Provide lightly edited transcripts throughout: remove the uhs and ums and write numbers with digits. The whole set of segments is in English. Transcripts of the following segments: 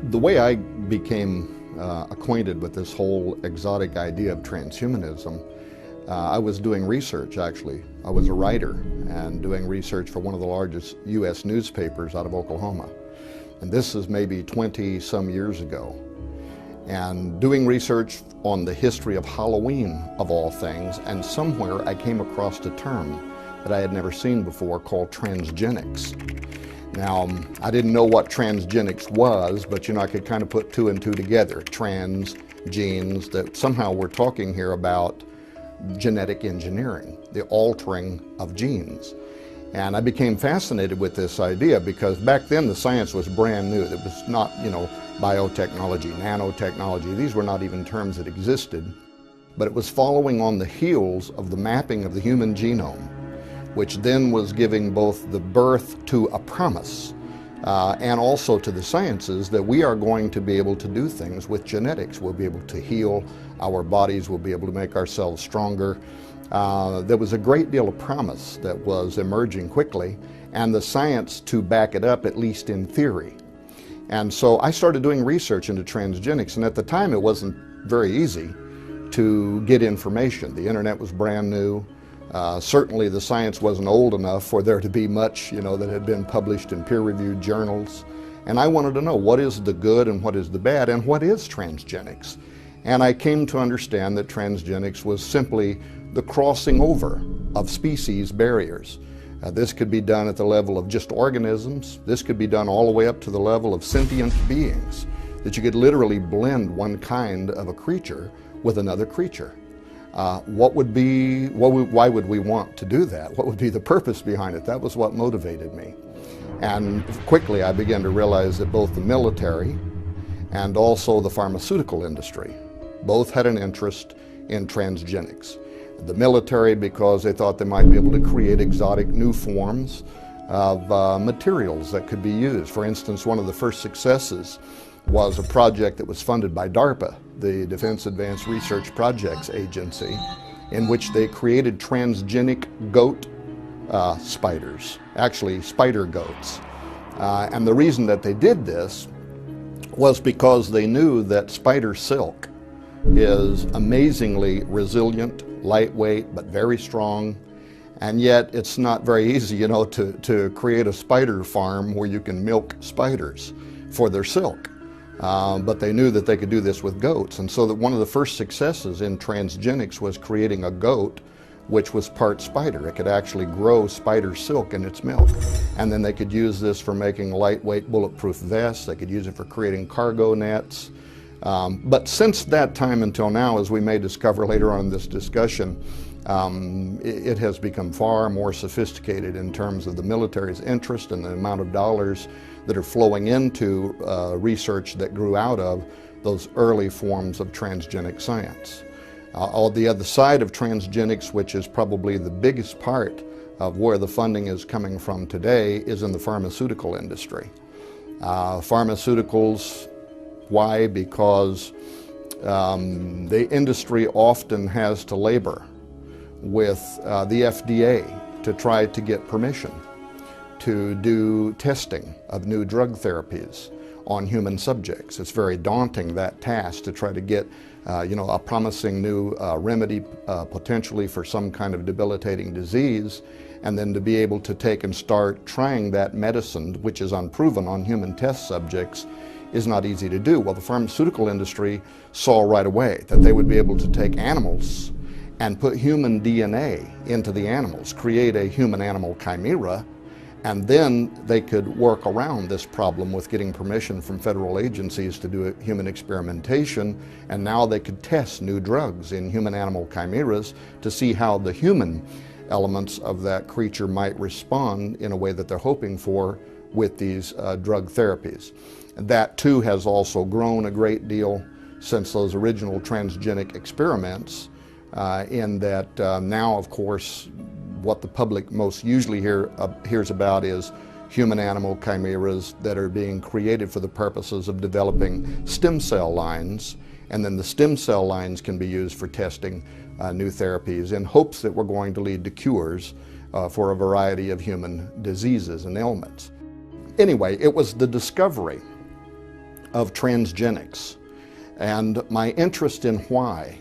The way I became acquainted with this whole exotic idea of transhumanism, I was doing research actually. I was a writer and doing research for one of the largest U.S. newspapers out of Oklahoma. And this is maybe 20 some years ago. And doing research on the history of Halloween of all things, and somewhere I came across a term that I had never seen before called transgenics. Now, I didn't know what transgenics was, but I could kind of put two and two together. Trans, genes, that somehow we're talking here about genetic engineering, the altering of genes. And I became fascinated with this idea because back then the science was brand new. It was not, biotechnology, nanotechnology. These were not even terms that existed. But it was following on the heels of the mapping of the human genome, which then was giving both the birth to a promise and also to the sciences that we are going to be able to do things with genetics. We'll be able to heal our bodies, we'll be able to make ourselves stronger. There was a great deal of promise that was emerging quickly, and the science to back it up, at least in theory. And so I started doing research into transgenics, and at the time it wasn't very easy to get information. The internet was brand new. Certainly the science wasn't old enough for there to be much, that had been published in peer-reviewed journals. And I wanted to know what is the good and what is the bad and what is transgenics. And I came to understand that transgenics was simply the crossing over of species barriers. This could be done at the level of just organisms. This could be done all the way up to the level of sentient beings, that you could literally blend one kind of a creature with another creature. Why would we want to do that? What would be the purpose behind it? That was what motivated me. And quickly I began to realize that both the military and also the pharmaceutical industry both had an interest in transgenics. The military because they thought they might be able to create exotic new forms of materials that could be used. For instance, one of the first successes was a project that was funded by DARPA, the Defense Advanced Research Projects Agency, in which they created transgenic goat spiders, actually spider goats. And the reason that they did this was because they knew that spider silk is amazingly resilient, lightweight, but very strong. And yet it's not very easy, to create a spider farm where you can milk spiders for their silk. But they knew that they could do this with goats. And so that one of the first successes in transgenics was creating a goat which was part spider. It could actually grow spider silk in its milk. And then they could use this for making lightweight bulletproof vests. They could use it for creating cargo nets. But since that time until now, as we may discover later on in this discussion, it has become far more sophisticated in terms of the military's interest and the amount of dollars that are flowing into research that grew out of those early forms of transgenic science. On the other side of transgenics, which is probably the biggest part of where the funding is coming from today, is in the pharmaceutical industry. Pharmaceuticals, why? Because the industry often has to labor with the FDA to try to get permission to do testing of new drug therapies on human subjects. It's very daunting, that task, to try to get a promising new remedy potentially for some kind of debilitating disease, and then to be able to take and start trying that medicine, which is unproven on human test subjects, is not easy to do. Well, the pharmaceutical industry saw right away that they would be able to take animals and put human DNA into the animals, create a human-animal chimera, and then they could work around this problem with getting permission from federal agencies to do human experimentation, and now they could test new drugs in human-animal chimeras to see how the human elements of that creature might respond in a way that they're hoping for with these drug therapies. That too has also grown a great deal since those original transgenic experiments, in that now, of course, what the public most usually hears about is human-animal chimeras that are being created for the purposes of developing stem cell lines, and then the stem cell lines can be used for testing new therapies in hopes that we're going to lead to cures for a variety of human diseases and ailments. Anyway, it was the discovery of transgenics. And my interest in why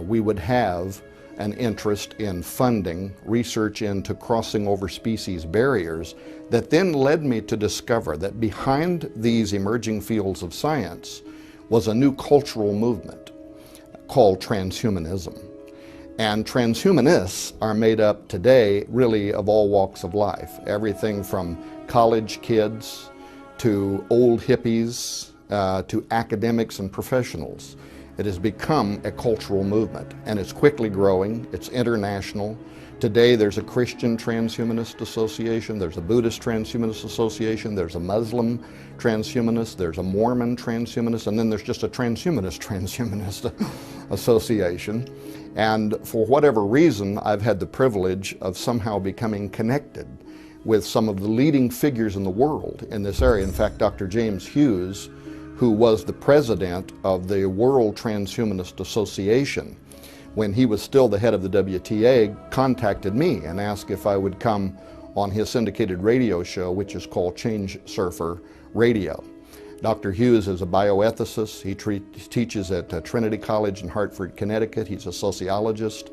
we would have an interest in funding research into crossing over species barriers that then led me to discover that behind these emerging fields of science was a new cultural movement called transhumanism. And transhumanists are made up today really of all walks of life, everything from college kids to old hippies to academics and professionals. It has become a cultural movement, and it's quickly growing. It's international. Today there's a Christian Transhumanist Association, there's a Buddhist Transhumanist Association, there's a Muslim Transhumanist, there's a Mormon Transhumanist, and then there's just a Transhumanist Association. And for whatever reason, I've had the privilege of somehow becoming connected with some of the leading figures in the world in this area. In fact, Dr. James Hughes, who was the president of the World Transhumanist Association, when he was still the head of the WTA, contacted me and asked if I would come on his syndicated radio show, which is called Change Surfer Radio. Dr. Hughes is a bioethicist. He teaches at Trinity College in Hartford, Connecticut. He's a sociologist.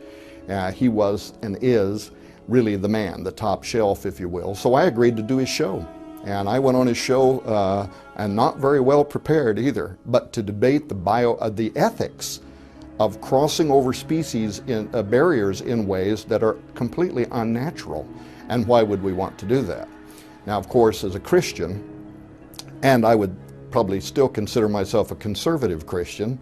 He was and is really the man, the top shelf, if you will. So I agreed to do his show. And I went on his show, and not very well prepared either, but to debate the ethics of crossing over species barriers in ways that are completely unnatural. And why would we want to do that? Now, of course, as a Christian, and I would probably still consider myself a conservative Christian,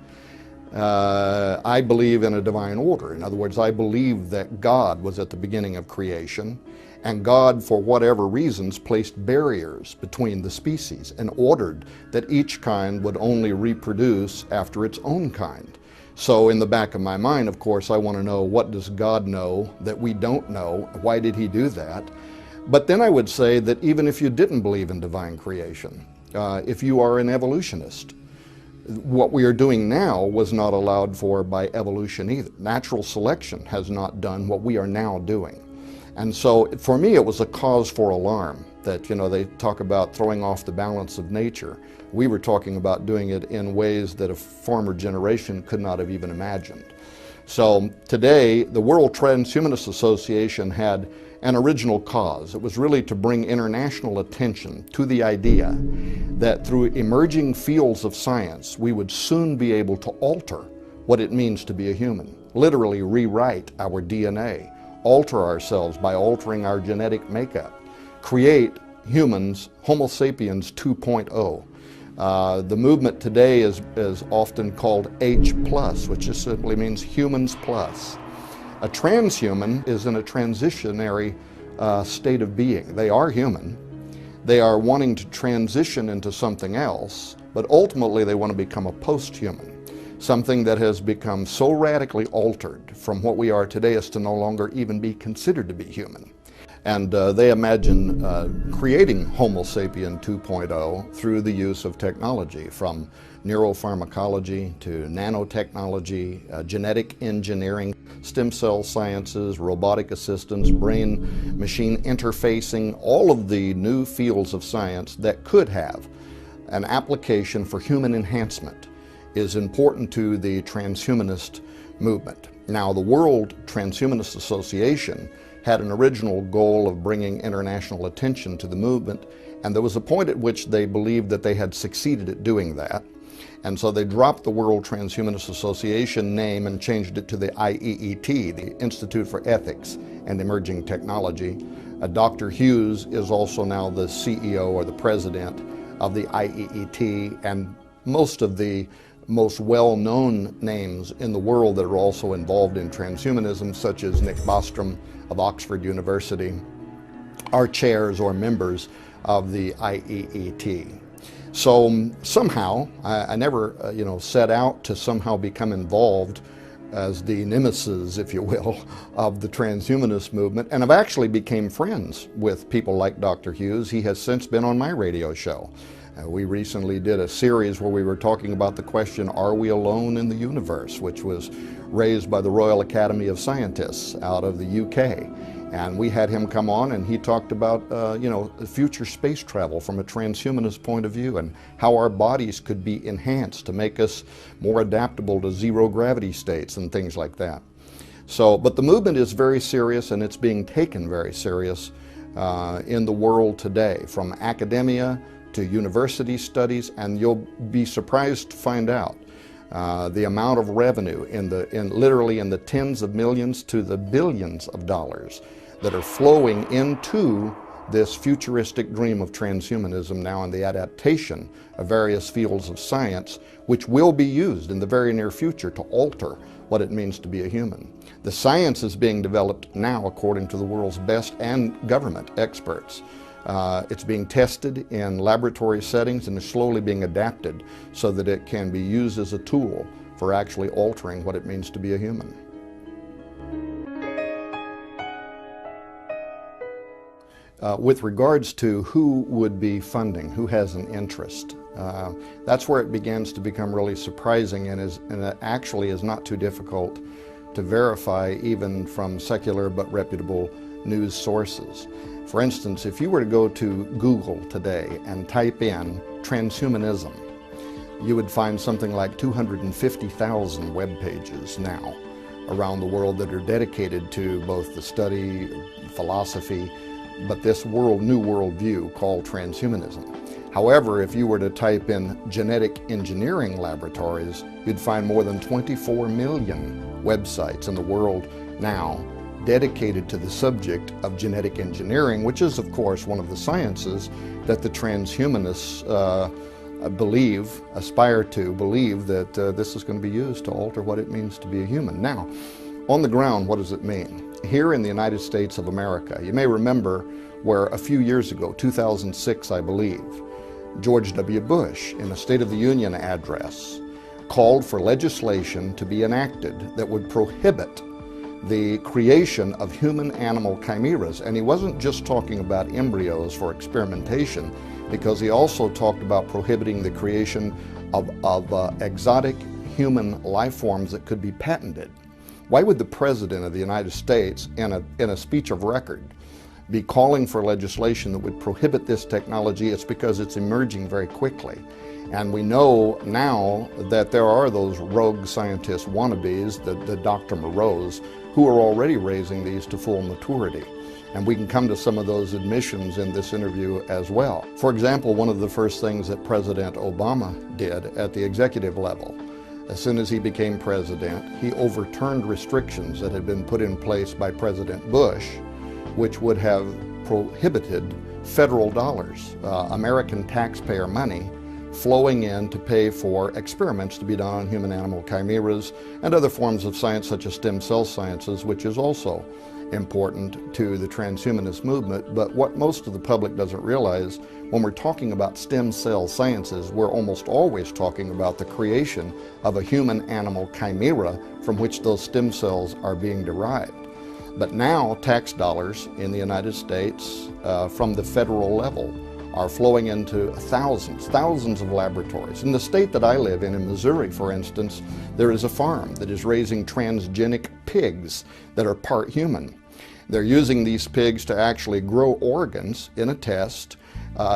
I believe in a divine order. In other words, I believe that God was at the beginning of creation, and God, for whatever reasons, placed barriers between the species and ordered that each kind would only reproduce after its own kind. So in the back of my mind, of course, I want to know, what does God know that we don't know? Why did he do that? But then I would say that even if you didn't believe in divine creation, if you are an evolutionist, what we are doing now was not allowed for by evolution either. Natural selection has not done what we are now doing. And so for me, it was a cause for alarm that, they talk about throwing off the balance of nature. We were talking about doing it in ways that a former generation could not have even imagined. So today, the World Transhumanist Association had an original cause. It was really to bring international attention to the idea that through emerging fields of science, we would soon be able to alter what it means to be a human, literally rewrite our DNA, alter ourselves by altering our genetic makeup, create humans, Homo sapiens 2.0. The movement today is often called H+, which just simply means humans plus. A transhuman is in a transitionary state of being. They are human. They are wanting to transition into something else, but ultimately they want to become a post-human, something that has become so radically altered from what we are today as to no longer even be considered to be human. And they imagine creating Homo sapien 2.0 through the use of technology, from neuropharmacology to nanotechnology, genetic engineering, stem cell sciences, robotic assistance, brain-machine interfacing, all of the new fields of science that could have an application for human enhancement is important to the transhumanist movement. Now, the World Transhumanist Association had an original goal of bringing international attention to the movement, and there was a point at which they believed that they had succeeded at doing that. And so they dropped the World Transhumanist Association name and changed it to the IEET, the Institute for Ethics and Emerging Technology. Dr. Hughes is also now the CEO or the president of the IEET, and most of the most well-known names in the world that are also involved in transhumanism, such as Nick Bostrom of Oxford University, are chairs or members of the IEET. So somehow, I never set out to somehow become involved as the nemesis, if you will, of the transhumanist movement, and I've actually became friends with people like Dr. Hughes. He has since been on my radio show. We recently did a series where we were talking about the question, are we alone in the universe, which was raised by the Royal Academy of Scientists out of the UK. And we had him come on, and he talked about, future space travel from a transhumanist point of view, and how our bodies could be enhanced to make us more adaptable to zero gravity states and things like that. So, but the movement is very serious, and it's being taken very serious in the world today, from academia to university studies, and you'll be surprised to find out the amount of revenue literally in the tens of millions to the billions of dollars that are flowing into this futuristic dream of transhumanism now, and the adaptation of various fields of science, which will be used in the very near future to alter what it means to be a human. The science is being developed now according to the world's best and government experts. It's being tested in laboratory settings and is slowly being adapted so that it can be used as a tool for actually altering what it means to be a human. With regards to who would be funding, who has an interest, that's where it begins to become really surprising, and it actually is not too difficult to verify even from secular but reputable news sources. For instance, if you were to go to Google today and type in transhumanism, you would find something like 250,000 web pages now around the world that are dedicated to both the study, philosophy, but this new worldview called transhumanism. However, if you were to type in genetic engineering laboratories, you'd find more than 24 million websites in the world now dedicated to the subject of genetic engineering, which is, of course, one of the sciences that the transhumanists aspire to believe that this is going to be used to alter what it means to be a human. Now, on the ground, what does it mean? Here in the United States of America, you may remember where a few years ago, 2006, I believe, George W. Bush, in a State of the Union address, called for legislation to be enacted that would prohibit the creation of human-animal chimeras. And he wasn't just talking about embryos for experimentation, because he also talked about prohibiting the creation of exotic human life forms that could be patented. Why would the President of the United States, in a speech of record, be calling for legislation that would prohibit this technology? It's because it's emerging very quickly. And we know now that there are those rogue scientist wannabes, the Dr. Moreaus, who are already raising these to full maturity. And we can come to some of those admissions in this interview as well. For example, one of the first things that President Obama did at the executive level, as soon as he became president, he overturned restrictions that had been put in place by President Bush, which would have prohibited federal dollars, American taxpayer money, flowing in to pay for experiments to be done on human-animal chimeras and other forms of science such as stem cell sciences, which is also important to the transhumanist movement. But what most of the public doesn't realize, when we're talking about stem cell sciences, we're almost always talking about the creation of a human-animal chimera from which those stem cells are being derived. But now tax dollars in the United States from the federal level are flowing into thousands of laboratories. In the state that I live in Missouri, for instance, there is a farm that is raising transgenic pigs that are part human. They're using these pigs to actually grow organs in a test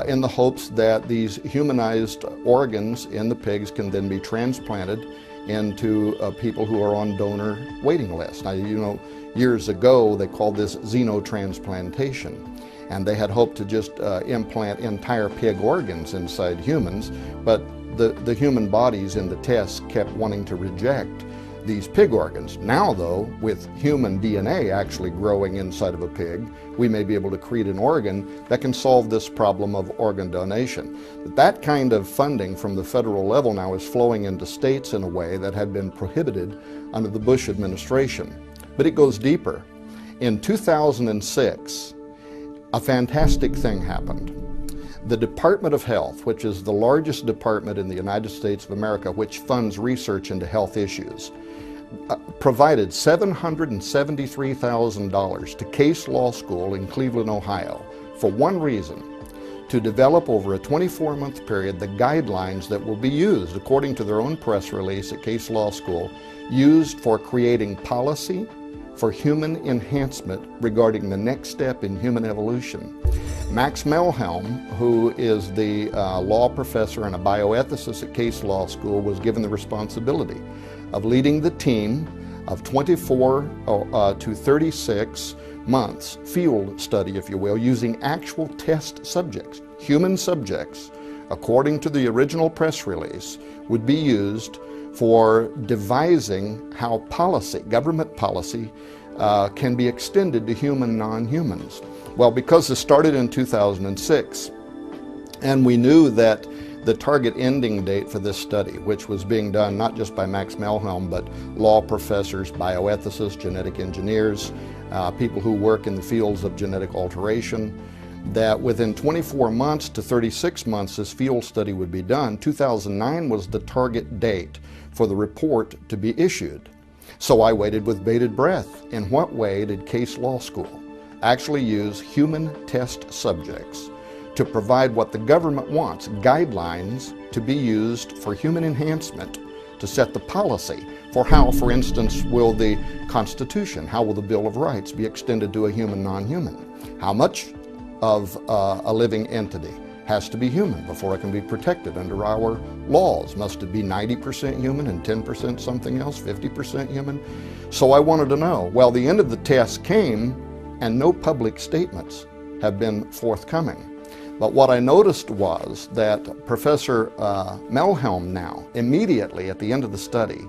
in the hopes that these humanized organs in the pigs can then be transplanted into people who are on donor waiting lists. Now, you know, years ago they called this xenotransplantation. And they had hoped to just implant entire pig organs inside humans, but the human bodies in the tests kept wanting to reject these pig organs. Now, though, with human DNA actually growing inside of a pig, we may be able to create an organ that can solve this problem of organ donation. But that kind of funding from the federal level now is flowing into states in a way that had been prohibited under the Bush administration. But it goes deeper. In 2006, a fantastic thing happened. The Department of Health, which is the largest department in the United States of America, which funds research into health issues, provided $773,000 to Case Law School in Cleveland, Ohio, for one reason: to develop over a 24-month period the guidelines that will be used, according to their own press release at Case Law School, used for creating policy, for human enhancement regarding the next step in human evolution. Max Melhelm, who is the law professor and a bioethicist at Case Law School, was given the responsibility of leading the team of 24 to 36 months field study, if you will, using actual test subjects. Human subjects, according to the original press release, would be used for devising how policy, government policy, can be extended to human non-humans. Well, because this started in 2006, and we knew that the target ending date for this study, which was being done not just by Max Melhelm, but law professors, bioethicists, genetic engineers, people who work in the fields of genetic alteration, that within 24 months to 36 months this field study would be done. 2009 was the target date for the report to be issued. So I waited with bated breath. In what way did Case Law School actually use human test subjects to provide what the government wants, guidelines to be used for human enhancement, to set the policy for how, for instance, will the Constitution, how will the Bill of Rights be extended to a human non-human? How much of a living entity has to be human before it can be protected under our laws? Must it be 90% human and 10% something else, 50% human? So I wanted to know. Well, the end of the test came and no public statements have been forthcoming. But what I noticed was that Professor Melhelm now, immediately at the end of the study,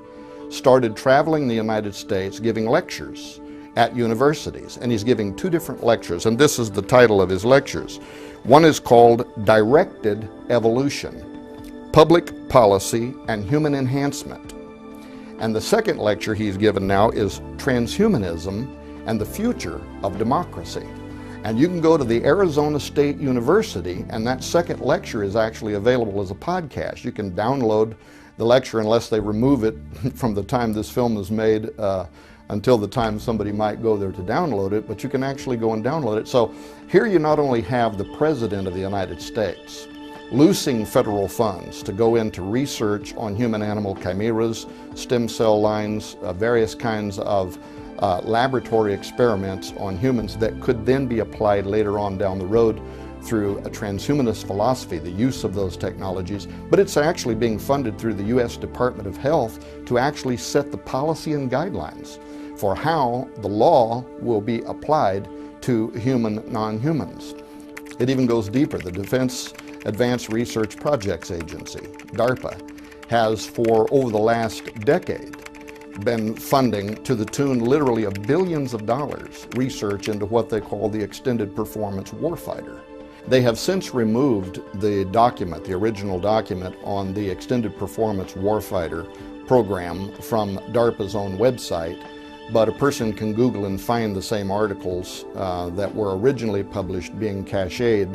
started traveling the United States giving lectures at universities. And he's giving two different lectures, and this is the title of his lectures. One is called Directed Evolution, Public Policy and Human Enhancement. And the second lecture he's given now is Transhumanism and the Future of Democracy. And you can go to the Arizona State University, and that second lecture is actually available as a podcast. You can download the lecture unless they remove it from the time this film is made until the time somebody might go there to download it, but you can actually go and download it. So here you not only have the President of the United States loosing federal funds to go into research on human-animal chimeras, stem cell lines, various kinds of laboratory experiments on humans that could then be applied later on down the road through a transhumanist philosophy, the use of those technologies, but it's actually being funded through the U.S. Department of Health to actually set the policy and guidelines for how the law will be applied to human non-humans. It even goes deeper. The Defense Advanced Research Projects Agency, DARPA, has for over the last decade been funding to the tune literally of billions of dollars research into what they call the extended performance warfighter. They have since removed the document, the original document on the extended performance warfighter program from DARPA's own website, but a person can Google and find the same articles that were originally published being cached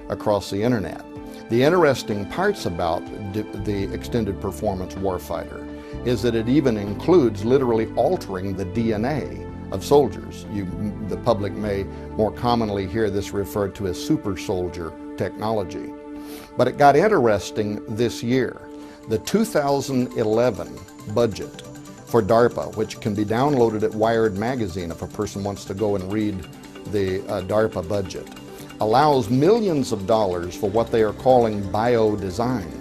across the internet. The interesting parts about the extended performance warfighter is that it even includes literally altering the DNA of soldiers. The public may more commonly hear this referred to as super soldier technology. But it got interesting this year. The 2011 budget for DARPA, which can be downloaded at Wired magazine if a person wants to go and read the DARPA budget, allows millions of dollars for what they are calling biodesign.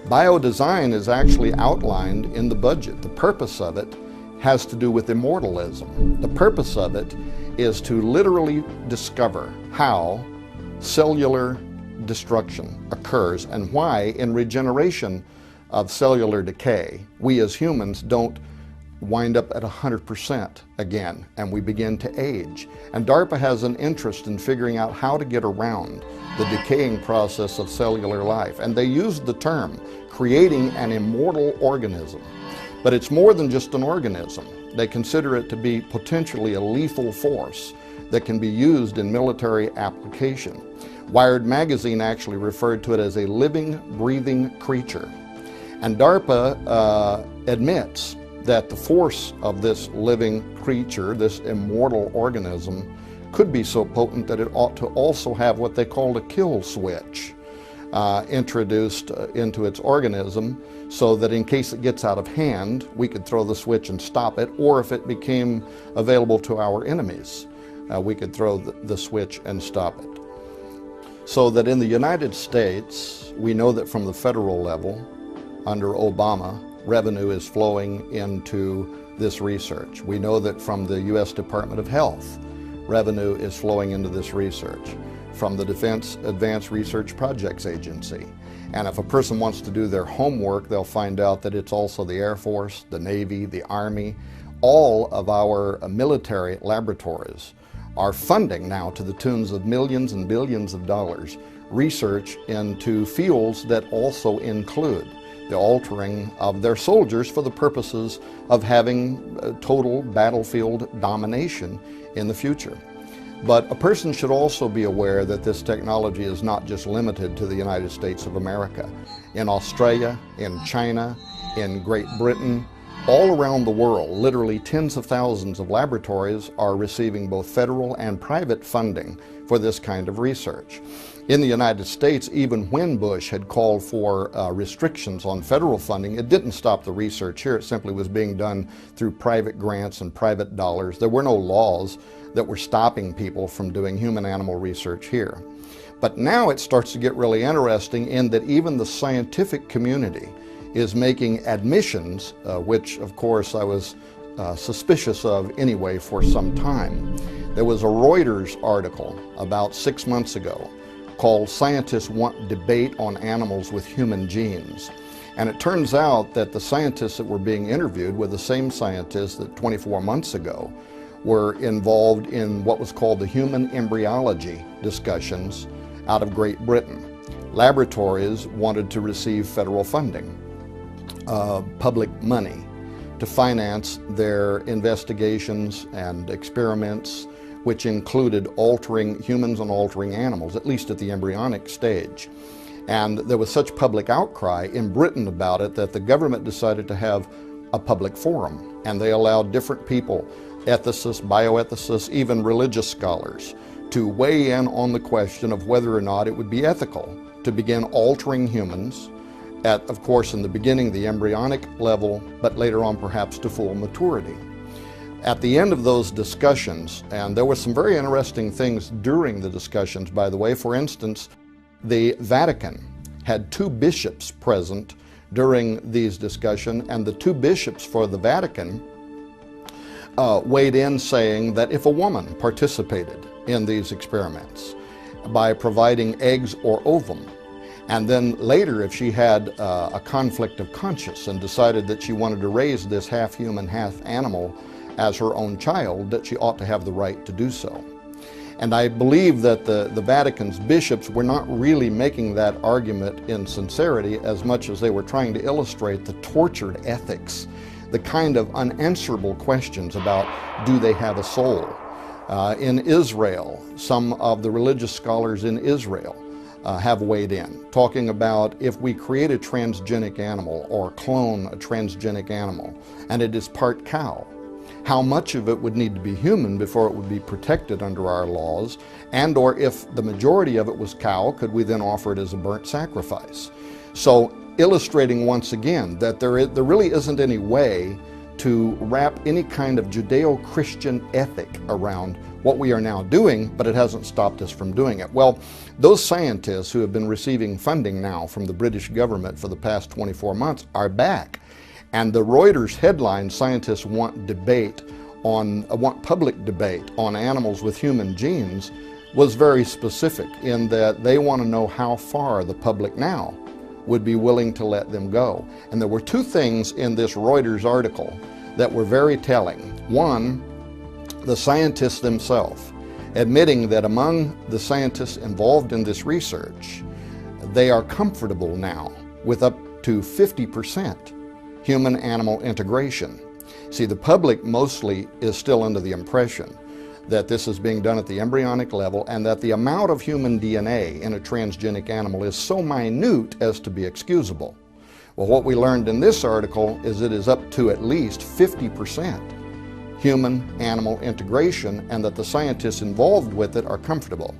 Biodesign is actually outlined in the budget. The purpose of it has to do with immortalism. The purpose of it is to literally discover how cellular destruction occurs and why in regeneration of cellular decay, we as humans don't wind up at 100% again and we begin to age. And DARPA has an interest in figuring out how to get around the decaying process of cellular life. And they use the term creating an immortal organism. But it's more than just an organism. They consider it to be potentially a lethal force that can be used in military application. Wired magazine actually referred to it as a living, breathing creature. And DARPA admits that the force of this living creature, this immortal organism, could be so potent that it ought to also have what they called a kill switch. introduced into its organism so that in case it gets out of hand, we could throw the switch and stop it, or if it became available to our enemies, we could throw the switch and stop it. So that in the United States, we know that from the federal level, under Obama, revenue is flowing into this research. We know that from the U.S. Department of Health, revenue is flowing into this research. From the Defense Advanced Research Projects Agency. And if a person wants to do their homework, they'll find out that it's also the Air Force, the Navy, the Army. All of our military laboratories are funding now, to the tunes of millions and billions of dollars, research into fields that also include the altering of their soldiers for the purposes of having total battlefield domination in the future. But a person should also be aware that this technology is not just limited to the United States of America. In Australia, in China, in Great Britain, all around the world, literally tens of thousands of laboratories are receiving both federal and private funding for this kind of research. In the United States, even when Bush had called for restrictions on federal funding, it didn't stop the research here. It simply was being done through private grants and private dollars. There were no laws that were stopping people from doing human-animal research here. But now it starts to get really interesting in that even the scientific community is making admissions, which of course I was suspicious of anyway for some time. There was a Reuters article about 6 months ago called "Scientists Want Debate on Animals with Human Genes." And it turns out that the scientists that were being interviewed were the same scientists that 24 months ago were involved in what was called the human embryology discussions out of Great Britain. Laboratories wanted to receive federal funding, public money, to finance their investigations and experiments, which included altering humans and altering animals, at least at the embryonic stage. And there was such public outcry in Britain about it that the government decided to have a public forum, and they allowed different people, ethicists, bioethicists, even religious scholars, to weigh in on the question of whether or not it would be ethical to begin altering humans at, of course, in the beginning, the embryonic level, but later on perhaps to full maturity. At the end of those discussions, and there were some very interesting things during the discussions, by the way. For instance, the Vatican had 2 bishops present during these discussions, and the 2 bishops for the Vatican weighed in saying that if a woman participated in these experiments by providing eggs or ovum, and then later if she had a conflict of conscience and decided that she wanted to raise this half human, half animal as her own child, that she ought to have the right to do so. And I believe that the Vatican's bishops were not really making that argument in sincerity as much as they were trying to illustrate the tortured ethics, the kind of unanswerable questions about, do they have a soul? In Israel, some of the religious scholars in Israel have weighed in, talking about if we create a transgenic animal or clone a transgenic animal and it is part cow, how much of it would need to be human before it would be protected under our laws, and or if the majority of it was cow, could we then offer it as a burnt sacrifice? So illustrating once again that there really isn't any way to wrap any kind of Judeo-Christian ethic around what we are now doing, but it hasn't stopped us from doing it. Well, those scientists who have been receiving funding now from the British government for the past 24 months are back. And the Reuters headline, "Scientists want public debate on animals with human genes," was very specific in that they want to know how far the public now would be willing to let them go. And there were 2 things in this Reuters article that were very telling. One, the scientists themselves admitting that among the scientists involved in this research, they are comfortable now with up to 50% human-animal integration. See, the public mostly is still under the impression that this is being done at the embryonic level and that the amount of human DNA in a transgenic animal is so minute as to be excusable. Well, what we learned in this article is it is up to at least 50% human-animal integration, and that the scientists involved with it are comfortable.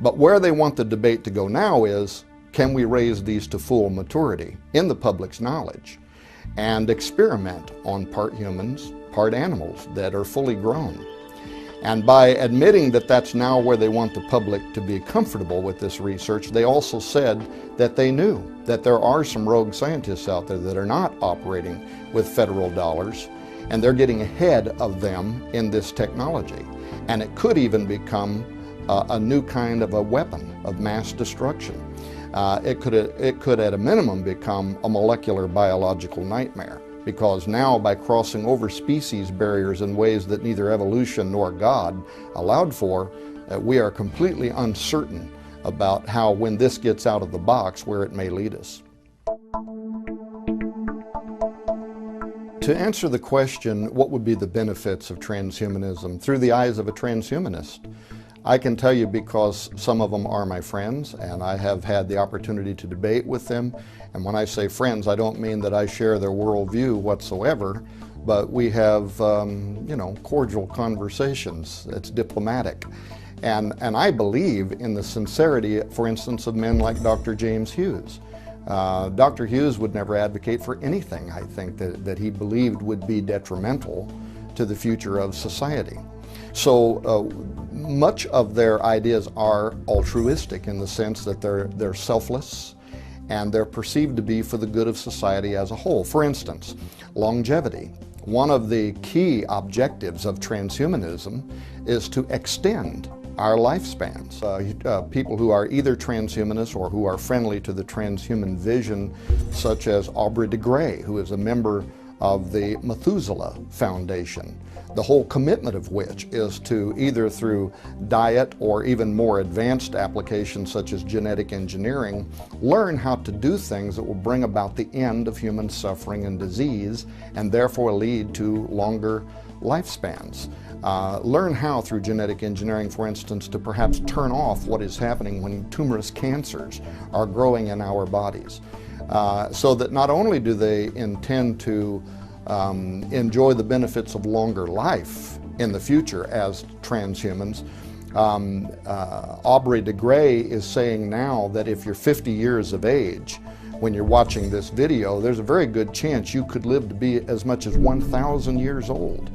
But where they want the debate to go now is, can we raise these to full maturity in the public's knowledge and experiment on part humans, part animals that are fully grown? And by admitting that that's now where they want the public to be comfortable with this research, they also said that they knew that there are some rogue scientists out there that are not operating with federal dollars, and they're getting ahead of them in this technology. And it could even become a new kind of a weapon of mass destruction. It could at a minimum become a molecular biological nightmare, because now by crossing over species barriers in ways that neither evolution nor God allowed for, we are completely uncertain about how, when this gets out of the box, where it may lead us. To answer the question, what would be the benefits of transhumanism through the eyes of a transhumanist? I can tell you, because some of them are my friends and I have had the opportunity to debate with them. And when I say friends, I don't mean that I share their worldview whatsoever, but we have, cordial conversations. It's diplomatic. And I believe in the sincerity, for instance, of men like Dr. James Hughes. Dr. Hughes would never advocate for anything, I think, that he believed would be detrimental to the future of society. So much of their ideas are altruistic in the sense that they're selfless and they're perceived to be for the good of society as a whole. For instance, longevity. One of the key objectives of transhumanism is to extend our lifespans. People who are either transhumanists or who are friendly to the transhuman vision, such as Aubrey de Grey, who is a member of the Methuselah Foundation, the whole commitment of which is to, either through diet or even more advanced applications such as genetic engineering, learn how to do things that will bring about the end of human suffering and disease, and therefore lead to longer lifespans. Learn how, through genetic engineering, for instance, to perhaps turn off what is happening when tumorous cancers are growing in our bodies. So that not only do they intend to enjoy the benefits of longer life in the future as transhumans, Aubrey de Grey is saying now that if you're 50 years of age when you're watching this video, there's a very good chance you could live to be as much as 1,000 years old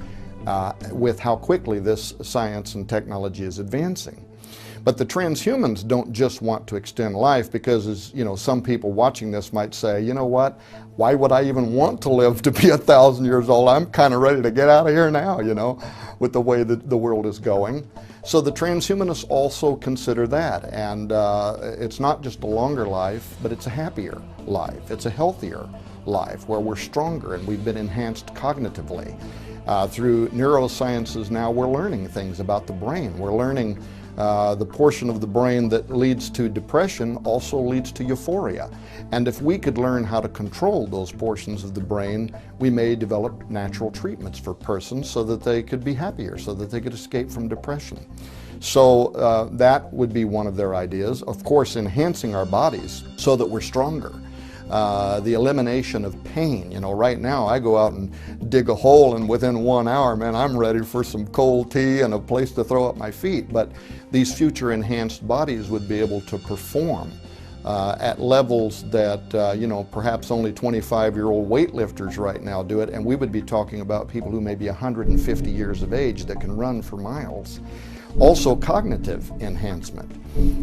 with how quickly this science and technology is advancing. But the transhumans don't just want to extend life, because, as you know, some people watching this might say, you know what, why would I even want to live to be 1,000 years old? I'm kind of ready to get out of here now, you know, with the way that the world is going. So the transhumanists also consider that, and it's not just a longer life, but it's a happier life. It's a healthier life where we're stronger and we've been enhanced cognitively. Through neurosciences now, we're learning things about the brain. We're learning the portion of the brain that leads to depression also leads to euphoria. And if we could learn how to control those portions of the brain, we may develop natural treatments for persons so that they could be happier, so that they could escape from depression. So that would be one of their ideas. Of course, enhancing our bodies so that we're stronger. The elimination of pain. You know, right now I go out and dig a hole, and within 1 hour, man, I'm ready for some cold tea and a place to throw up my feet. But these future enhanced bodies would be able to perform at levels that, perhaps only 25-year-old weightlifters right now do it, and we would be talking about people who may be 150 years of age that can run for miles. Also, cognitive enhancement,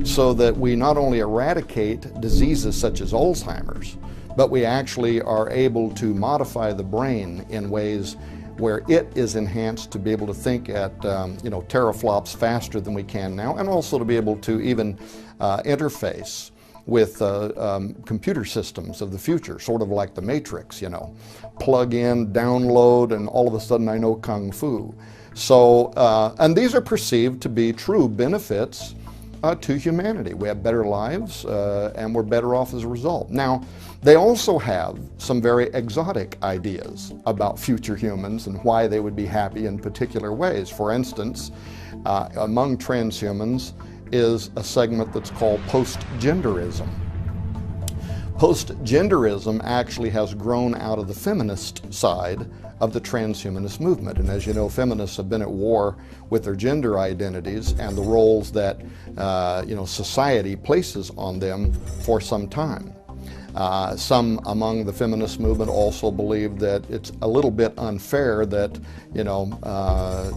so that we not only eradicate diseases such as Alzheimer's, but we actually are able to modify the brain in ways where it is enhanced to be able to think at teraflops faster than we can now, and also to be able to even interface with computer systems of the future, sort of like the Matrix, you know, plug in, download, and all of a sudden I know Kung Fu. So, and these are perceived to be true benefits to humanity. We have better lives and we're better off as a result. Now, they also have some very exotic ideas about future humans and why they would be happy in particular ways. For instance, among transhumans is a segment that's called post-genderism. Post-genderism actually has grown out of the feminist side of the transhumanist movement. And as you know, feminists have been at war with their gender identities and the roles that society places on them for some time. Some among the feminist movement also believe that it's a little bit unfair that,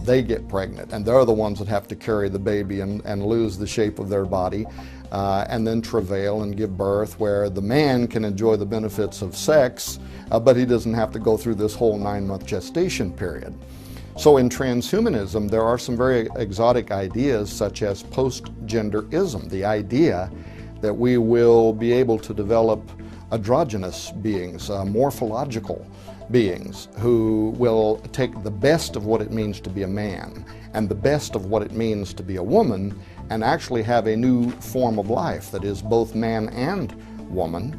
they get pregnant and they're the ones that have to carry the baby and lose the shape of their body and then travail and give birth, where the man can enjoy the benefits of sex, but he doesn't have to go through this whole 9-month gestation period. So in transhumanism, there are some very exotic ideas such as post-genderism, the idea that we will be able to develop androgynous beings, morphological beings, who will take the best of what it means to be a man and the best of what it means to be a woman and actually have a new form of life that is both man and woman,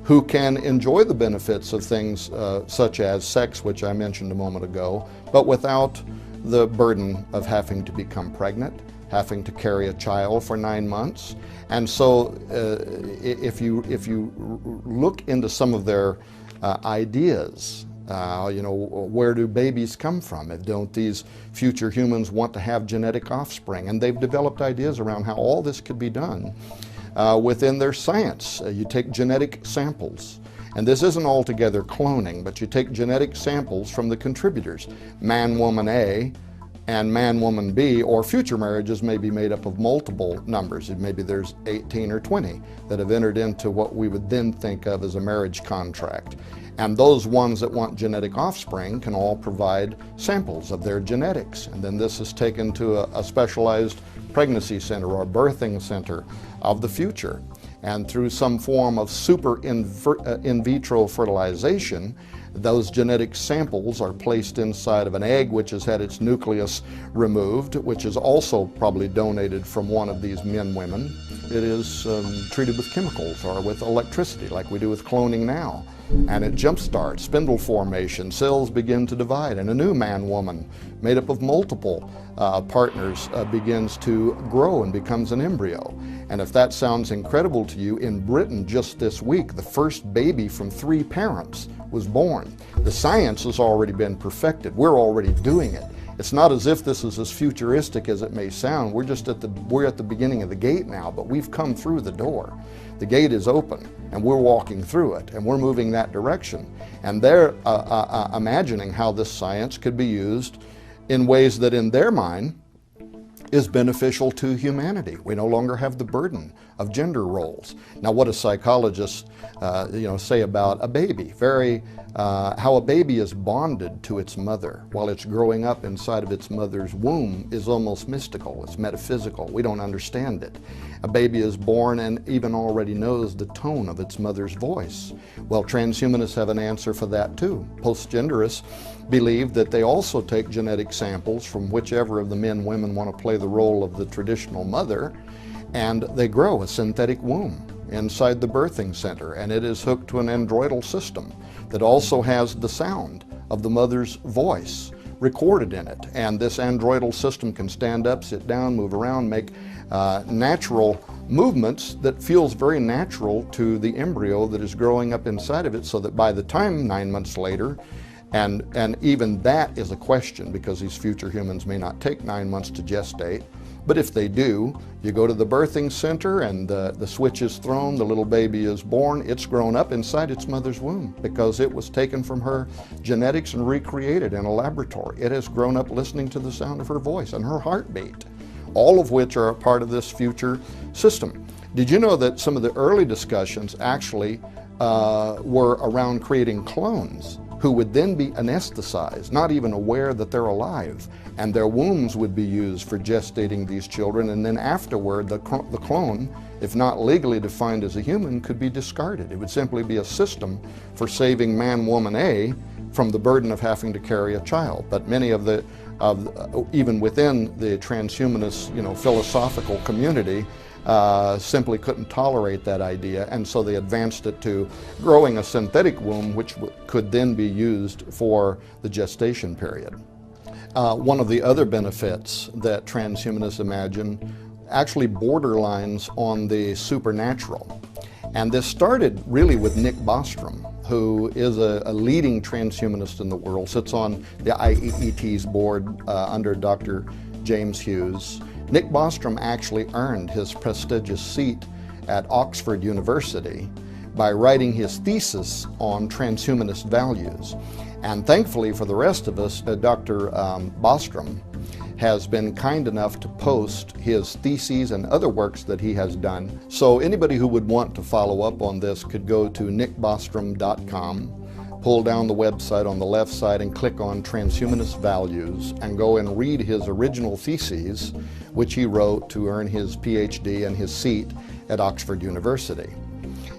who can enjoy the benefits of things such as sex, which I mentioned a moment ago, but without the burden of having to become pregnant, having to carry a child for 9 months. And so if you look into some of their ideas, where do babies come from? Don't these future humans want to have genetic offspring? And they've developed ideas around how all this could be done within their science. You take genetic samples, and this isn't altogether cloning, but you take genetic samples from the contributors, man, woman A, and man, woman B, or future marriages may be made up of multiple numbers. Maybe there's 18 or 20 that have entered into what we would then think of as a marriage contract. And those ones that want genetic offspring can all provide samples of their genetics. And then this is taken to a specialized pregnancy center or birthing center of the future. And through some form of super in vitro fertilization, those genetic samples are placed inside of an egg which has had its nucleus removed, which is also probably donated from one of these women. It is treated with chemicals or with electricity like we do with cloning now. And it jumpstarts spindle formation, cells begin to divide, and a new man-woman made up of multiple partners begins to grow and becomes an embryo. And if that sounds incredible to you, in Britain just this week, the first baby from 3 parents was born. The science has already been perfected. We're already doing it. It's not as if this is as futuristic as it may sound. We're at the beginning of the gate now, but we've come through the door. The gate is open, and we're walking through it, and we're moving that direction. And they're imagining how this science could be used in ways that, in their mind, is beneficial to humanity. We no longer have the burden of gender roles. Now, what do psychologists say about a baby? How a baby is bonded to its mother while it's growing up inside of its mother's womb is almost mystical. It's metaphysical. We don't understand it. A baby is born and even already knows the tone of its mother's voice. Well, transhumanists have an answer for that too. Postgenderists believe that they also take genetic samples from whichever of the men, women want to play the role of the traditional mother, and they grow a synthetic womb inside the birthing center, and it is hooked to an androidal system that also has the sound of the mother's voice recorded in it. And this androidal system can stand up, sit down, move around, make natural movements that feels very natural to the embryo that is growing up inside of it, so that by the time 9 months later, and even that is a question because these future humans may not take 9 months to gestate, but if they do, you go to the birthing center and the switch is thrown, the little baby is born, it's grown up inside its mother's womb because it was taken from her genetics and recreated in a laboratory. It has grown up listening to the sound of her voice and her heartbeat, all of which are a part of this future system. Did you know that some of the early discussions actually were around creating clones who would then be anesthetized, not even aware that they're alive, and their wombs would be used for gestating these children, and then afterward the clone, if not legally defined as a human, could be discarded. It would simply be a system for saving man, woman A from the burden of having to carry a child. But many of even within the transhumanist, philosophical community, simply couldn't tolerate that idea, and so they advanced it to growing a synthetic womb which could then be used for the gestation period. One of the other benefits that transhumanists imagine actually borderlines on the supernatural. And this started really with Nick Bostrom, who is a leading transhumanist in the world, sits on the IEET's board under Dr. James Hughes. Nick Bostrom actually earned his prestigious seat at Oxford University by writing his thesis on transhumanist values. And thankfully for the rest of us, Dr. Bostrom has been kind enough to post his theses and other works that he has done. So anybody who would want to follow up on this could go to nickbostrom.com, pull down the website on the left side and click on Transhumanist Values and go and read his original theses, which he wrote to earn his PhD and his seat at Oxford University.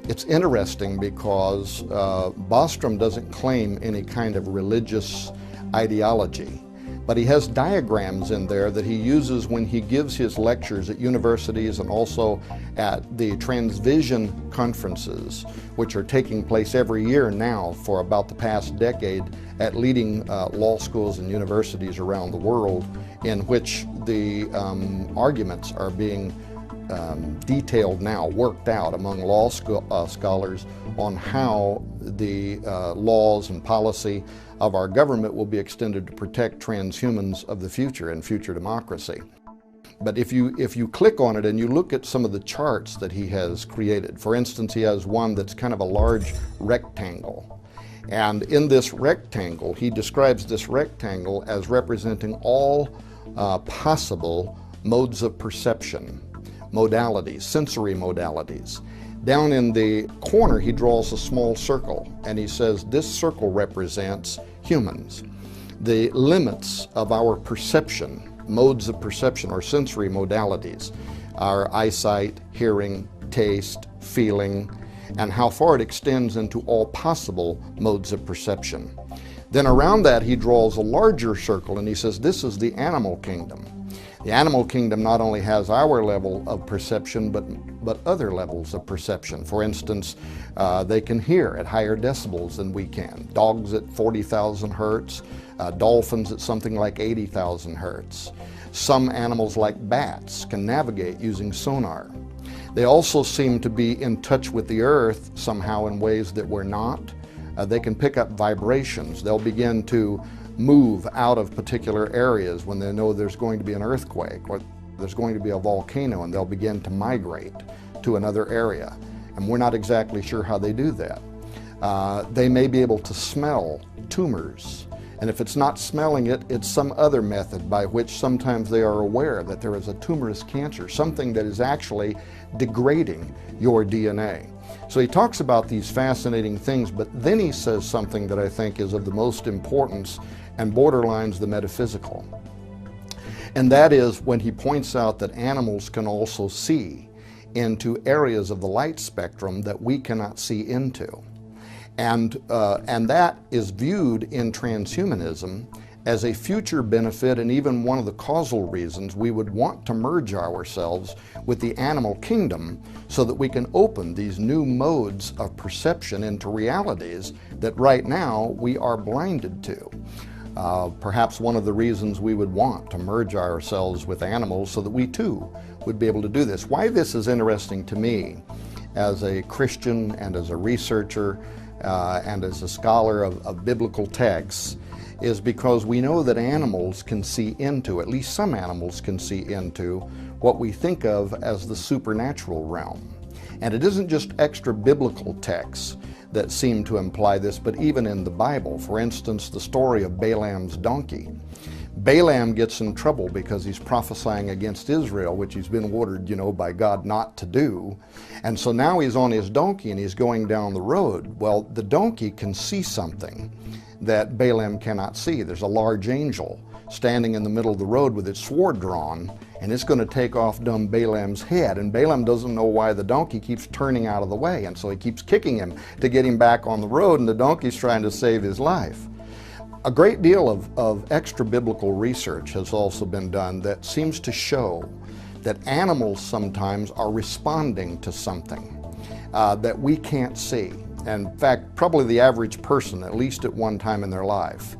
It's interesting because Bostrom doesn't claim any kind of religious ideology, but he has diagrams in there that he uses when he gives his lectures at universities and also at the Transvision conferences, which are taking place every year now for about the past decade at leading law schools and universities around the world, in which the arguments are being detailed now, worked out among law scholars on how the laws and policy of our government will be extended to protect transhumans of the future and future democracy. But if you click on it and you look at some of the charts that he has created, for instance, he has one that's kind of a large rectangle. And in this rectangle, he describes this rectangle as representing all possible modes of perception, modalities, sensory modalities. Down in the corner, he draws a small circle, and he says this circle represents humans. The limits of our perception, modes of perception or sensory modalities, our eyesight, hearing, taste, feeling, and how far it extends into all possible modes of perception. Then around that, he draws a larger circle, and he says this is the animal kingdom. The animal kingdom not only has our level of perception, but other levels of perception. For instance, they can hear at higher decibels than we can. Dogs at 40,000 hertz, dolphins at something like 80,000 hertz. Some animals like bats can navigate using sonar. They also seem to be in touch with the earth somehow in ways that we're not. They can pick up vibrations. They'll begin to move out of particular areas when they know there's going to be an earthquake or there's going to be a volcano, and they'll begin to migrate to another area. And we're not exactly sure how they do that. They may be able to smell tumors. And if it's not smelling it, it's some other method by which sometimes they are aware that there is a tumorous cancer, something that is actually degrading your DNA. So he talks about these fascinating things, but then he says something that I think is of the most importance and borderlines the metaphysical. And that is when he points out that animals can also see into areas of the light spectrum that we cannot see into. And that is viewed in transhumanism as a future benefit, and even one of the causal reasons we would want to merge ourselves with the animal kingdom so that we can open these new modes of perception into realities that right now we are blinded to. Perhaps one of the reasons we would want to merge ourselves with animals so that we too would be able to do this. Why this is interesting to me as a Christian and as a researcher and as a scholar of biblical texts is because we know that animals can see into, at least some animals can see into, what we think of as the supernatural realm. And it isn't just extra biblical texts that seem to imply this, but even in the Bible. For instance, the story of Balaam's donkey. Balaam gets in trouble because he's prophesying against Israel, which he's been ordered, by God not to do. And so now he's on his donkey and he's going down the road. Well, the donkey can see something that Balaam cannot see. There's a large angel standing in the middle of the road with its sword drawn, and it's going to take off dumb Balaam's head. And Balaam doesn't know why the donkey keeps turning out of the way, and so he keeps kicking him to get him back on the road, and the donkey's trying to save his life. A great deal of extra biblical research has also been done that seems to show that animals sometimes are responding to something that we can't see. And in fact, probably the average person, at least at one time in their life,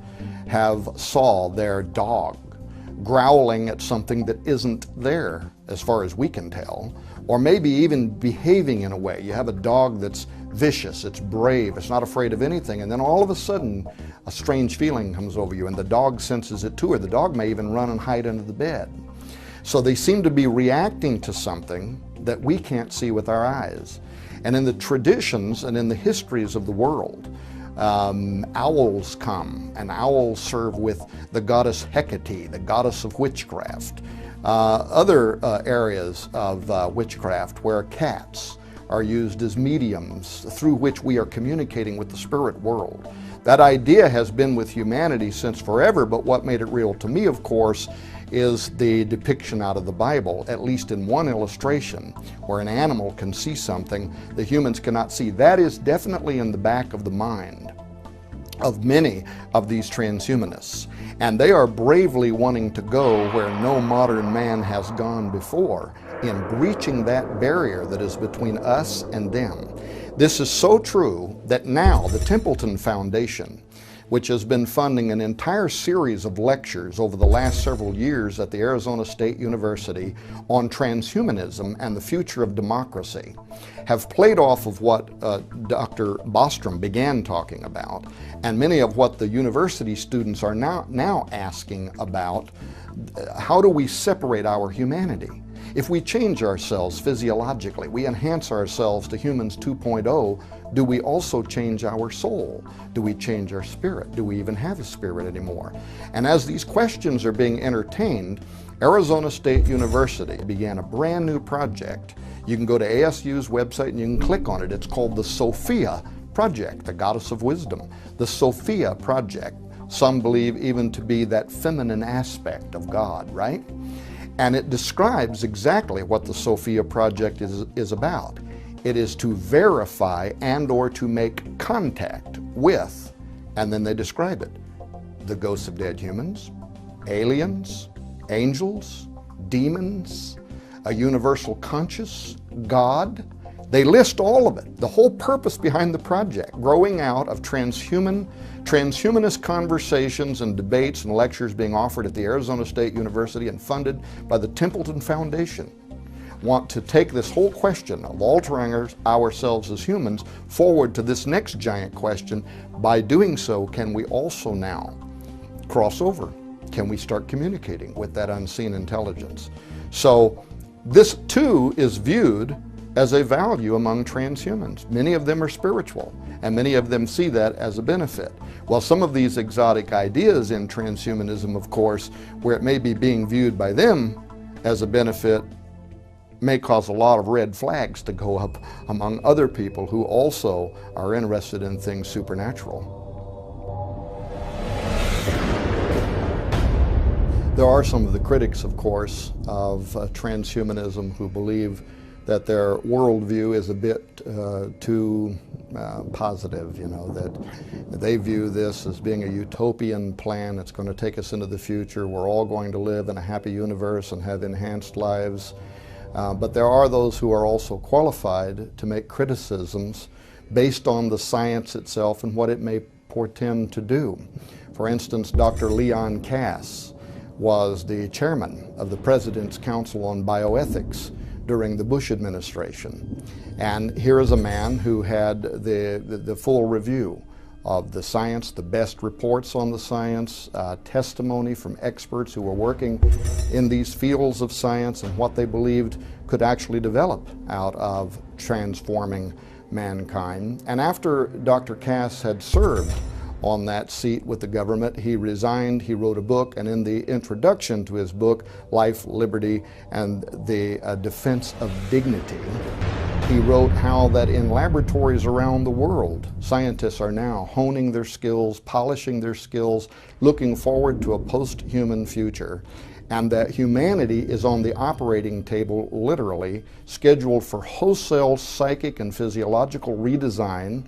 have saw their dog growling at something that isn't there, as far as we can tell, or maybe even behaving in a way. You have a dog that's vicious, it's brave, it's not afraid of anything, and then all of a sudden a strange feeling comes over you and the dog senses it too, or the dog may even run and hide under the bed. So they seem to be reacting to something that we can't see with our eyes. And in the traditions and in the histories of the world, owls come, and owls serve with the goddess Hecate, the goddess of witchcraft. Other areas of witchcraft where cats are used as mediums through which we are communicating with the spirit world. That idea has been with humanity since forever, but what made it real to me, of course, is the depiction out of the Bible, at least in one illustration, where an animal can see something that humans cannot see. That is definitely in the back of the mind of many of these transhumanists. And they are bravely wanting to go where no modern man has gone before, in breaching that barrier that is between us and them. This is so true that now the Templeton Foundation, which has been funding an entire series of lectures over the last several years at the Arizona State University on transhumanism and the future of democracy, have played off of what Dr. Bostrom began talking about, and many of what the university students are now asking about. How do we separate our humanity? If we change ourselves physiologically, we enhance ourselves to humans 2.0, do we also change our soul? Do we change our spirit? Do we even have a spirit anymore? And as these questions are being entertained, Arizona State University began a brand new project. You can go to ASU's website and you can click on it. It's called the Sophia Project, the goddess of wisdom. The Sophia Project, some believe even to be that feminine aspect of God, right? And it describes exactly what the Sophia Project is about. It is to verify and or to make contact with, and then they describe it, the ghosts of dead humans, aliens, angels, demons, a universal conscious, God. They list all of it, the whole purpose behind the project, growing out of transhumanist conversations and debates and lectures being offered at the Arizona State University and funded by the Templeton Foundation. Want to take this whole question of altering ourselves as humans forward to this next giant question. By doing so, can we also now cross over? Can we start communicating with that unseen intelligence? So this too is viewed as a value among transhumans. Many of them are spiritual, and many of them see that as a benefit. Well, some of these exotic ideas in transhumanism, of course, where it may be being viewed by them as a benefit, may cause a lot of red flags to go up among other people who also are interested in things supernatural. There are some of the critics, of course, of transhumanism who believe that their worldview is a bit too positive, that they view this as being a utopian plan that's going to take us into the future. We're all going to live in a happy universe and have enhanced lives. But there are those who are also qualified to make criticisms based on the science itself and what it may portend to do. For instance, Dr. Leon Kass was the chairman of the President's Council on Bioethics during the Bush administration. And here is a man who had the full review of the science, the best reports on the science, testimony from experts who were working in these fields of science and what they believed could actually develop out of transforming mankind. And after Dr. Kass had served on that seat with the government, he resigned, he wrote a book, and in the introduction to his book, Life, Liberty, and the Defense of Dignity, he wrote how that in laboratories around the world, scientists are now honing their skills, polishing their skills, looking forward to a post-human future, and that humanity is on the operating table, literally, scheduled for wholesale psychic and physiological redesign,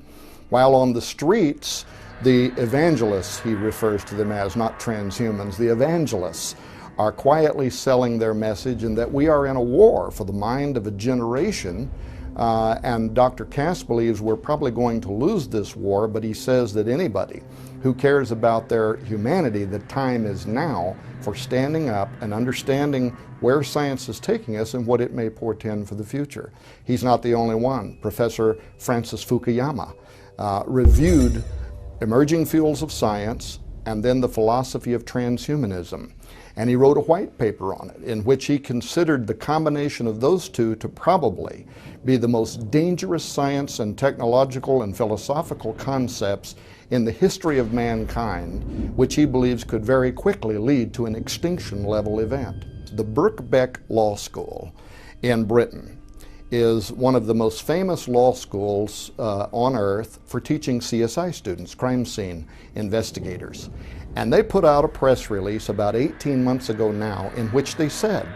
while on the streets, the evangelists, he refers to them as, not transhumans, the evangelists are quietly selling their message, and that we are in a war for the mind of a generation And Dr. Cass believes we're probably going to lose this war, but he says that anybody who cares about their humanity, the time is now for standing up and understanding where science is taking us and what it may portend for the future. He's not the only one. Professor Francis Fukuyama reviewed emerging fields of science and then the philosophy of transhumanism. And he wrote a white paper on it in which he considered the combination of those two to probably be the most dangerous science and technological and philosophical concepts in the history of mankind, which he believes could very quickly lead to an extinction level event. The Birkbeck Law School in Britain is one of the most famous law schools on earth for teaching CSI students, crime scene investigators. And they put out a press release about 18 months ago now in which they said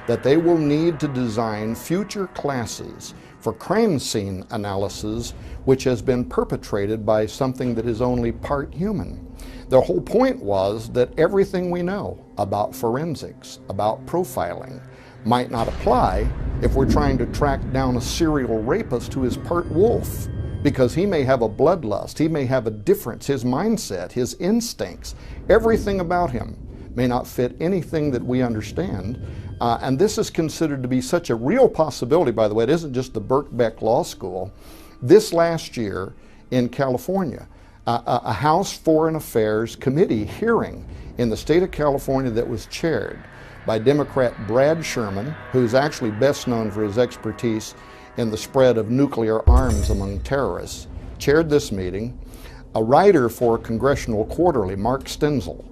that they will need to design future classes for crime scene analysis which has been perpetrated by something that is only part human. The whole point was that everything we know about forensics, about profiling, might not apply if we're trying to track down a serial rapist who is part wolf, because he may have a bloodlust, he may have a difference, his mindset, his instincts, everything about him may not fit anything that we understand. And this is considered to be such a real possibility, by the way. It isn't just the Birkbeck Law School. This last year in California, a House Foreign Affairs Committee hearing in the state of California that was chaired by Democrat Brad Sherman, who's actually best known for his expertise in the spread of nuclear arms among terrorists, chaired this meeting. A writer for Congressional Quarterly, Mark Stenzel,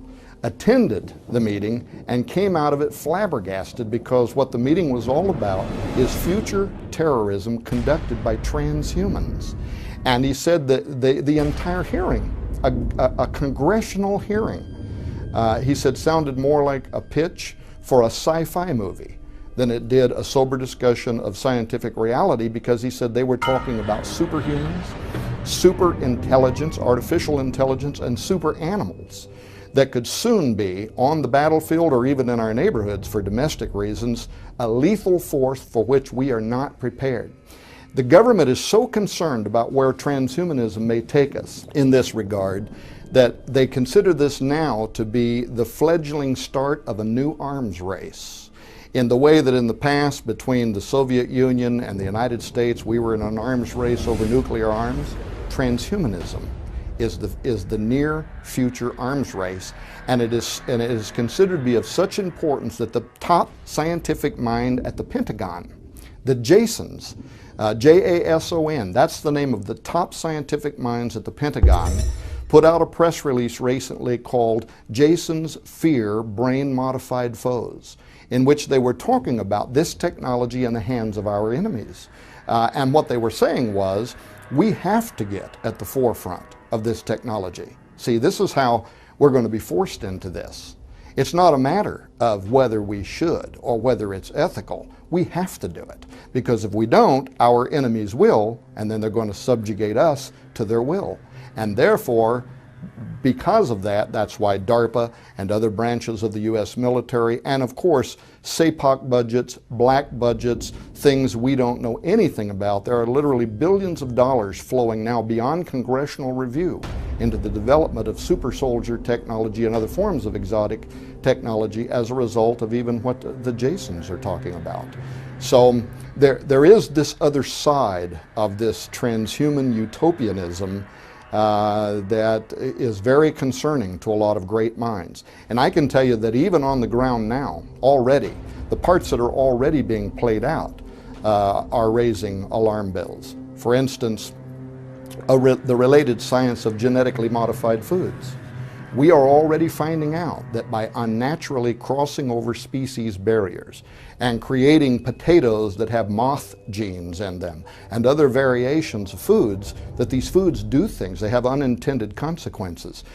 attended the meeting and came out of it flabbergasted, because what the meeting was all about is future terrorism conducted by transhumans. And he said that the entire hearing, a congressional hearing, he said sounded more like a pitch for a sci-fi movie than it did a sober discussion of scientific reality, because he said they were talking about superhumans, super intelligence, artificial intelligence, and super animals that could soon be on the battlefield or even in our neighborhoods for domestic reasons, a lethal force for which we are not prepared. The government is so concerned about where transhumanism may take us in this regard that they consider this now to be the fledgling start of a new arms race. In the way that in the past between the Soviet Union and the United States we were in an arms race over nuclear arms, transhumanism is the near future arms race, and it is considered to be of such importance that the top scientific mind at the Pentagon, the Jasons, J-A-S-O-N, that's the name of the top scientific minds at the Pentagon, put out a press release recently called Jasons Fear Brain-Modified Foes, in which they were talking about this technology in the hands of our enemies. And what they were saying was, we have to get at the forefront of this technology. See, this is how we're going to be forced into this. It's not a matter of whether we should or whether it's ethical. We have to do it, because if we don't, our enemies will, and then they're going to subjugate us to their will. And therefore, because of that, that's why DARPA and other branches of the U.S. military, and of course, SAPOC budgets, black budgets, things we don't know anything about. There are literally billions of dollars flowing now beyond congressional review into the development of super soldier technology and other forms of exotic technology as a result of even what the Jasons are talking about. So there is this other side of this transhuman utopianism that is very concerning to a lot of great minds. And I can tell you that even on the ground now, already, the parts that are already being played out are raising alarm bells. For instance, the related science of genetically modified foods. We are already finding out that by unnaturally crossing over species barriers and creating potatoes that have moth genes in them and other variations of foods, that these foods do things. They have unintended consequences.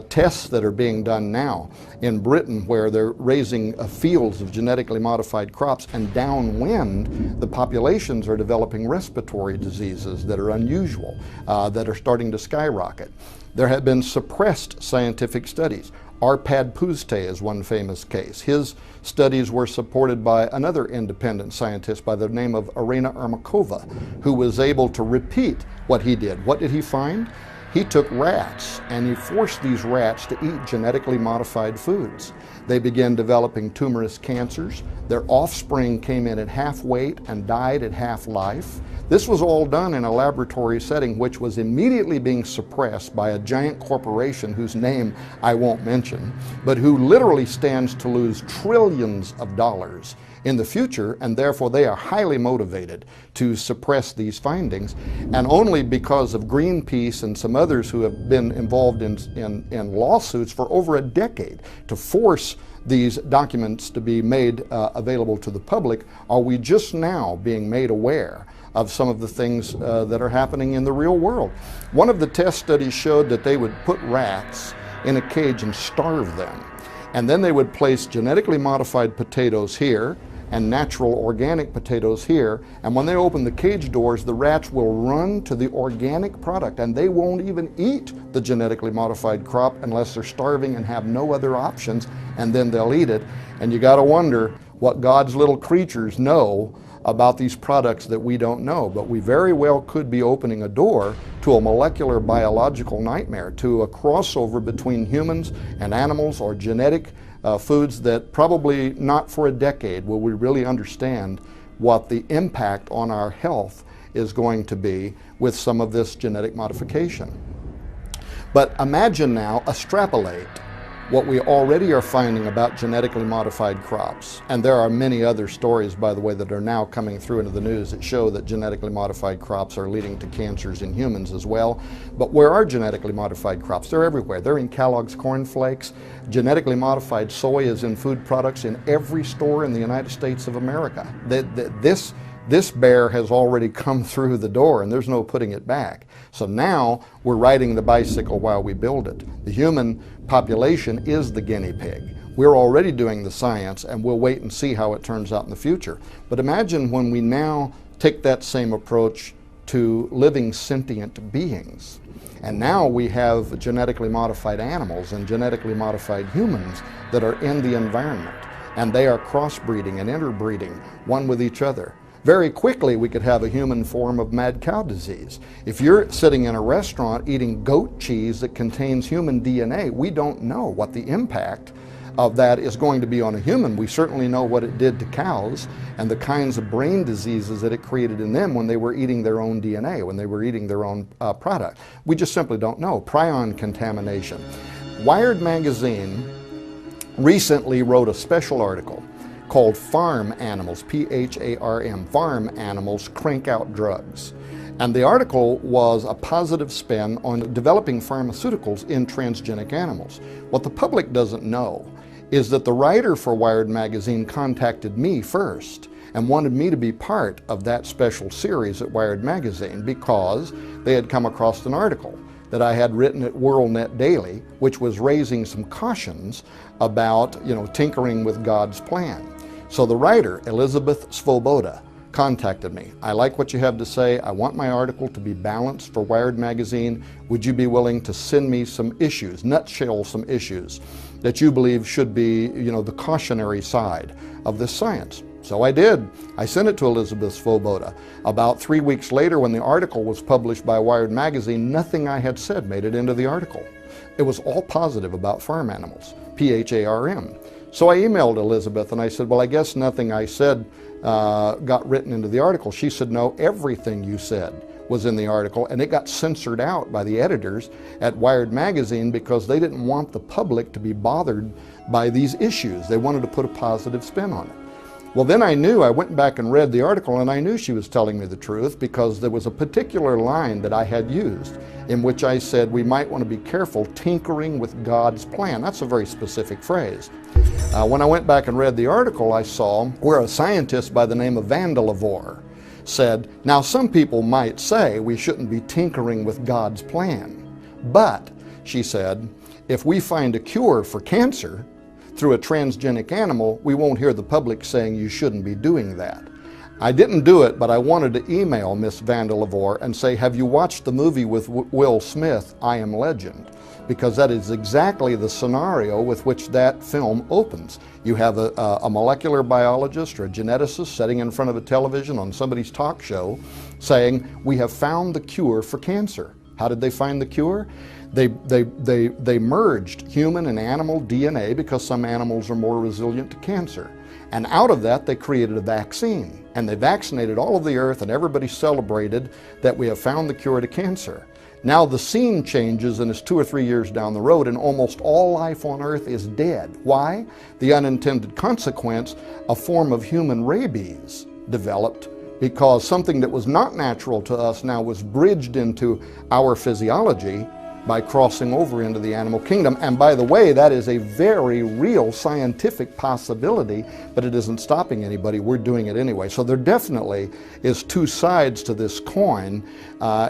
Tests that are being done now in Britain where they're raising fields of genetically modified crops, and downwind the populations are developing respiratory diseases that are unusual, that are starting to skyrocket. There have been suppressed scientific studies. Arpad Puszta is one famous case. His studies were supported by another independent scientist by the name of Irina Ermakova, who was able to repeat what he did. What did he find? He took rats and he forced these rats to eat genetically modified foods. They began developing tumorous cancers. Their offspring came in at half weight and died at half life. This was all done in a laboratory setting which was immediately being suppressed by a giant corporation whose name I won't mention, but who literally stands to lose trillions of dollars in the future, and therefore they are highly motivated to suppress these findings. And only because of Greenpeace and some others who have been involved in lawsuits for over a decade to force these documents to be made available to the public are we just now being made aware of some of the things that are happening in the real world. One of the test studies showed that they would put rats in a cage and starve them. And then they would place genetically modified potatoes here and natural organic potatoes here, and when they open the cage doors, the rats will run to the organic product and they won't even eat the genetically modified crop unless they're starving and have no other options, and then they'll eat it. And you got to wonder what God's little creatures know about these products that we don't know, but we very well could be opening a door to a molecular biological nightmare, to a crossover between humans and animals, or genetic foods that probably not for a decade will we really understand what the impact on our health is going to be with some of this genetic modification. But imagine now, extrapolate what we already are finding about genetically modified crops. And there are many other stories, by the way, that are now coming through into the news that show that genetically modified crops are leading to cancers in humans as well. But where are genetically modified crops? They're everywhere. They're in Kellogg's Corn Flakes. Genetically modified soy is in food products in every store in the United States of America. This bear has already come through the door and there's no putting it back. So now we're riding the bicycle while we build it. The human population is the guinea pig. We're already doing the science and we'll wait and see how it turns out in the future. But imagine when we now take that same approach to living sentient beings. And now we have genetically modified animals and genetically modified humans that are in the environment. And they are crossbreeding and interbreeding one with each other. Very quickly we could have a human form of mad cow disease. If you're sitting in a restaurant eating goat cheese that contains human DNA, we don't know what the impact of that is going to be on a human. We certainly know what it did to cows and the kinds of brain diseases that it created in them when they were eating their own DNA, when they were eating their own product. We just simply don't know. Prion contamination. Wired magazine recently wrote a special article called Farm Animals, P-H-A-R-M, Farm Animals Crank Out Drugs. And the article was a positive spin on developing pharmaceuticals in transgenic animals. What the public doesn't know is that the writer for Wired Magazine contacted me first and wanted me to be part of that special series at Wired Magazine because they had come across an article that I had written at WorldNet Daily, which was raising some cautions about, tinkering with God's plan. So the writer, Elizabeth Svoboda, contacted me. I like what you have to say. I want my article to be balanced for Wired Magazine. Would you be willing to send me some issues, nutshell some issues that you believe should be, the cautionary side of this science? So I did. I sent it to Elizabeth Svoboda. About 3 weeks later, when the article was published by Wired Magazine, nothing I had said made it into the article. It was all positive about farm animals, P-H-A-R-M. So I emailed Elizabeth and I said, well, I guess nothing I said got written into the article. She said, no, everything you said was in the article, and it got censored out by the editors at Wired Magazine because they didn't want the public to be bothered by these issues. They wanted to put a positive spin on it. Well, then I went back and read the article, and I knew she was telling me the truth because there was a particular line that I had used in which I said we might want to be careful tinkering with God's plan. That's a very specific phrase. When I went back and read the article, I saw where a scientist by the name of Vandelavore said, now some people might say we shouldn't be tinkering with God's plan, but, she said, if we find a cure for cancer through a transgenic animal, we won't hear the public saying you shouldn't be doing that. I didn't do it, but I wanted to email Miss Vandelevore and say, have you watched the movie with Will Smith, I Am Legend? Because that is exactly the scenario with which that film opens. You have a molecular biologist or a geneticist sitting in front of a television on somebody's talk show saying, we have found the cure for cancer. How did they find the cure? They merged human and animal DNA because some animals are more resilient to cancer. And out of that, they created a vaccine. And they vaccinated all of the earth, and everybody celebrated that we have found the cure to cancer. Now the scene changes, and it's 2 or 3 years down the road, and almost all life on earth is dead. Why? The unintended consequence, a form of human rabies developed because something that was not natural to us now was bridged into our physiology by crossing over into the animal kingdom. And by the way, that is a very real scientific possibility, but it isn't stopping anybody. We're doing it anyway. So there definitely is two sides to this coin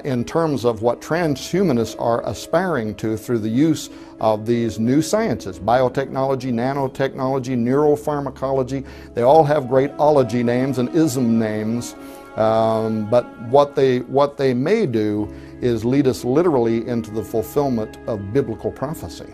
in terms of what transhumanists are aspiring to through the use of these new sciences: biotechnology, nanotechnology, neuropharmacology. They all have great ology names and ism names. But what they may do is lead us literally into the fulfillment of biblical prophecy.